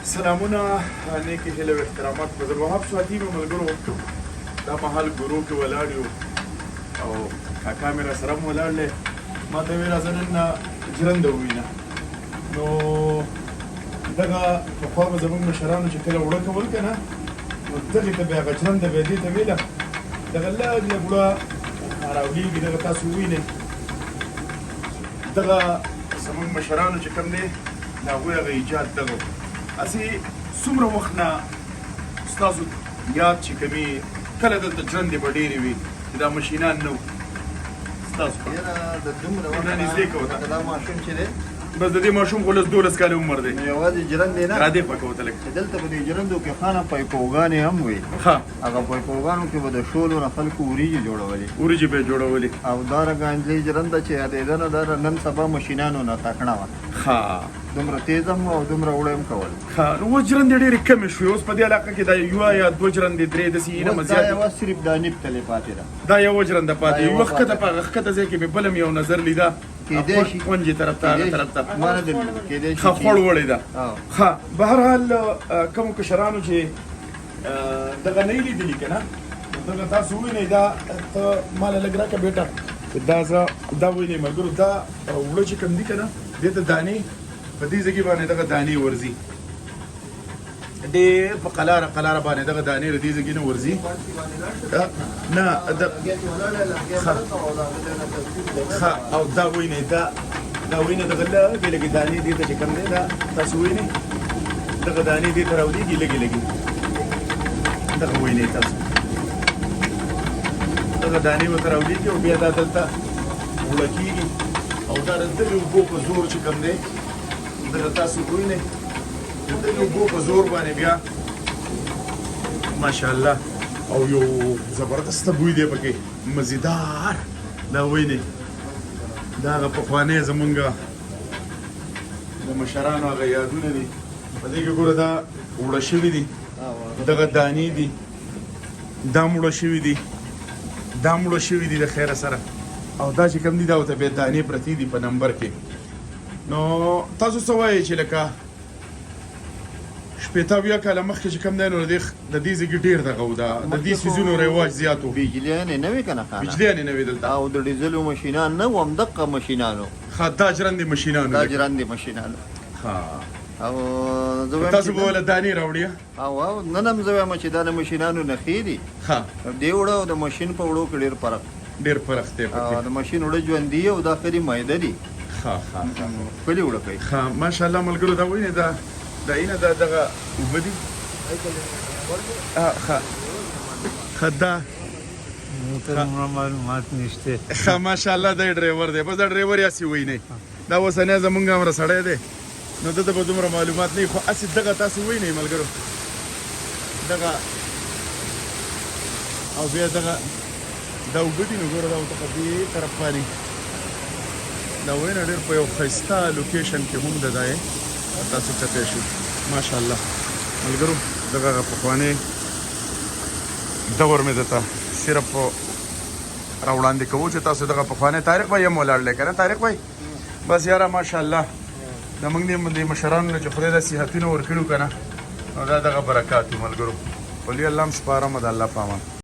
سلامونه نیکی هیله و احترامات په عبدالوهاب سواتي مې ملګرو دا مهال ګورو کې ولاړ یو او کاکا مې را سره هم ولاړ دی ما ته ویل راځه نن ژرنده ووینه نو دغه پخوا به زموږ مشرانو چې کله اوړه کول که نه نو دغې ته بیا هغه ژرنده بیا دې ته ویله دغه لږ لږ اوړه راولېږي دغه تاسو ووینئ دغه زموږ مشرانو چې کوم دی د هغوی هغه ایجاد دغه هسې څومره وخت نه ستاسو یاد چې کوي کله دلته ژرندې به ډېرې وي چې دا مشینان نه وو ستاسو نږدې کوه دا ماشوم چې دی بس د دې ماشوم خو لس 12 کاله عمر دی یوازې ژرندې نه را دې پکه وته لږ دلته به د ژرندو کې خانه پایپوګانې هم وي ښه هغه پایپوګانو کې به د شولو نه خلکو وریجې جوړولې وریجې به یې جوړولې او دارنګه انجلۍ ژرنده چې یادېده نه دا نن سبا مشینانو نه تکړه وه ښه دومره تیز هم او دومره اوړه هم کول ښه نو اوس ژرندې ډېرې کمې شوې اوس په دې علاقه کې دا یوه یا دوه ژرندې درې داسې نه دا زیات یوه صرف دا نیب تلې پاتې ده دا یوه ژرنده پاتې یوه ښکته په هغه ښکته ځای کې مې بل هم یو نظر لیده کېدی شي کونجې طرف ته هغه طرف ته ما نه درلود کېدی شي ښه خوړ وړې ده او ښه بهرحال کومو کشرانو چې دغه نه یې لیدلي که نه دغه تاسو ووینئ دا ته ماله لږ راکړه بېټه دا زه دا ووینئ ملګرو دا اوړه چې کوم دي که نه دې ته دانې په دې ځای کې باندې دغه دانې ورځي ډېر په قلاره قلاره باندې دغه دانې له دې ځای کې نه ورځي نه ښه او دا ووینئ دا ووینئ دغه لږې لږې دانې دې ته چې کوم دی دا تاسو ووینئ دغه دانې دې ته راولېږي لږې لږې دغه ووینئ تاسو دغه دانې ورته راولېږي او بیا دا دلته اوړه کېږي او دا د دغې اوبو په زور چې کوم دی دغه تاسو ووینئ د دغې اوبو په زور باندې بیا ماشاءالله او یو زبردسته بوی دی پکې مزیدار دا ووینئ دا هغه پخوانی زمونږ د مشرانو هغه یادونه دي په دې کې ګوره دا اوړه شوي دي دغه دانې دي دا مړه شوي دي دا مړه شوي دي د خیره سره او دا چې کوم دي دا ورته بیا دانې پرتې دي په نمبر کې نو تاسو څه وایئ چې لکه شپېته اویا کاله مخکې چې کوم دی نو د دې ځای کې ډېر دغه و د دې څیزونو رواج زیات و بجلیانې نه وي که نه خانه بجلیانې نه وې دلته او د ډیزلو مشینان نه و همدقه مشینانو ښه دا ژرندې مشینانو دا ژرندې مشینانو ښه او زه وایم تاسو به وله دانې راوړي او نن هم زه وایم چې دا د مشینانو نښې دي ښه دې اوړه او د مشین په اوړو کې ډېر فرق ډېر فرق دی او د مشین اوړه ژوندي او دا خري مایده دي ښه ښه ښکلي اوړه کوي ښه ماشاءالله ملګرو دا وینئ دا اینه دا دغه اوبه دي ښه ښه دا معلومات نشته ښه ماشاءالله دا ډرایور دی بس دا ډرایور یې هسې وینئ دا اوسنی زمونږ همره سړی دی نو ده ته به دومره معلومات نه وي خو هسې دغه تاسو وینئ ملګرو دغه او بیا دغه دا اوبه دي نو ګوره دا ورته په دې طرف باندې دا وینه ډېر په یو ښایسته لوکیشن کې هم ده دا یې تاسو کتی شو ماشاءالله ملګرو دغه هغه پخوانی دور مې درته صرف راوړاندې کوو چې تاسو دغه پخوانی تاریخ به یې هم ولاړ دی که نه تاریخ بھائی بس یاره ماشاءالله زموږ د مشرانو نه چې خدای دا صحتونه ورکړي که نه نو دا دغه برکات وي ملګرو ولي الله هم سپارم د الله په امان